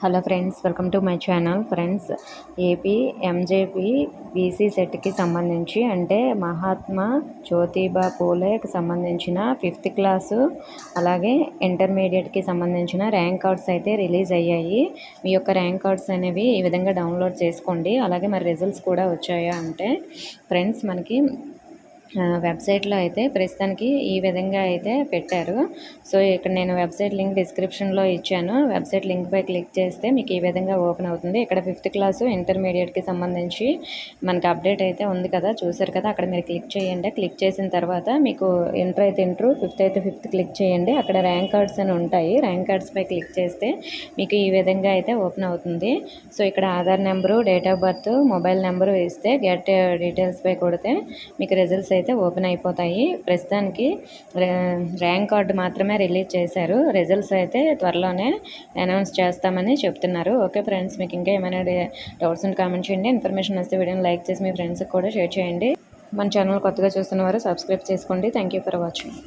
Hello friends, welcome to my channel. Friends, AP MJP BC సెట్కి సంబంధించి అంటే మహాత్మా జ్యోతిబా పూలేకి సంబంధించిన 5th క్లాసు అలాగే ఇంటర్మీడియట్కి సంబంధించిన ర్యాంక్ కార్డ్స్ అయితే రిలీజ్ అయ్యాయి. మీ యొక్క ర్యాంక్ కార్డ్స్ అనేవి ఈ విధంగా డౌన్లోడ్ చేసుకోండి. అలాగే మరి రిజల్ట్స్ కూడా వచ్చాయా అంటే ఫ్రెండ్స్ మనకి వెబ్సైట్లో అయితే ప్రస్తుతానికి ఈ విధంగా అయితే పెట్టారు. సో ఇక్కడ నేను వెబ్సైట్ లింక్ డిస్క్రిప్షన్లో ఇచ్చాను. వెబ్సైట్ లింక్పై క్లిక్ చేస్తే మీకు ఈ విధంగా ఓపెన్ అవుతుంది. ఇక్కడ 5th క్లాసు ఇంటర్మీడియట్కి సంబంధించి మనకి అప్డేట్ అయితే ఉంది కదా, చూసారు కదా. అక్కడ మీరు క్లిక్ చేయండి. క్లిక్ చేసిన తర్వాత మీకు ఇంటర్ అయితే ఇంటర్, 5th అయితే 5th క్లిక్ చేయండి. అక్కడ ర్యాంక్ కార్డ్స్ అని ఉంటాయి. ర్యాంక్ కార్డ్స్పై క్లిక్ చేస్తే మీకు ఈ విధంగా అయితే ఓపెన్ అవుతుంది. సో ఇక్కడ Aadhaar number, date of birth, mobile number ఇస్తే గెట్ డీటెయిల్స్పై కొడితే మీకు రిజల్ట్స్ అయితే ఓపెన్ అయిపోతాయి. ప్రస్తుతానికి ర్యాంక్ కార్డు మాత్రమే రిలీజ్ చేశారు. రిజల్ట్స్ అయితే త్వరలోనే అనౌన్స్ చేస్తామని చెప్తున్నారు. ఓకే ఫ్రెండ్స్, మీకు ఇంకా ఏమైనా డౌట్స్ ఉంటే కామెంట్ చేయండి. ఇన్ఫర్మేషన్ వస్తే వీడియోని లైక్ చేసి మీ ఫ్రెండ్స్కి కూడా షేర్ చేయండి. మన ఛానల్ కొత్తగా చూస్తున్న వారు సబ్స్క్రైబ్ చేసుకోండి. Thank you for watching.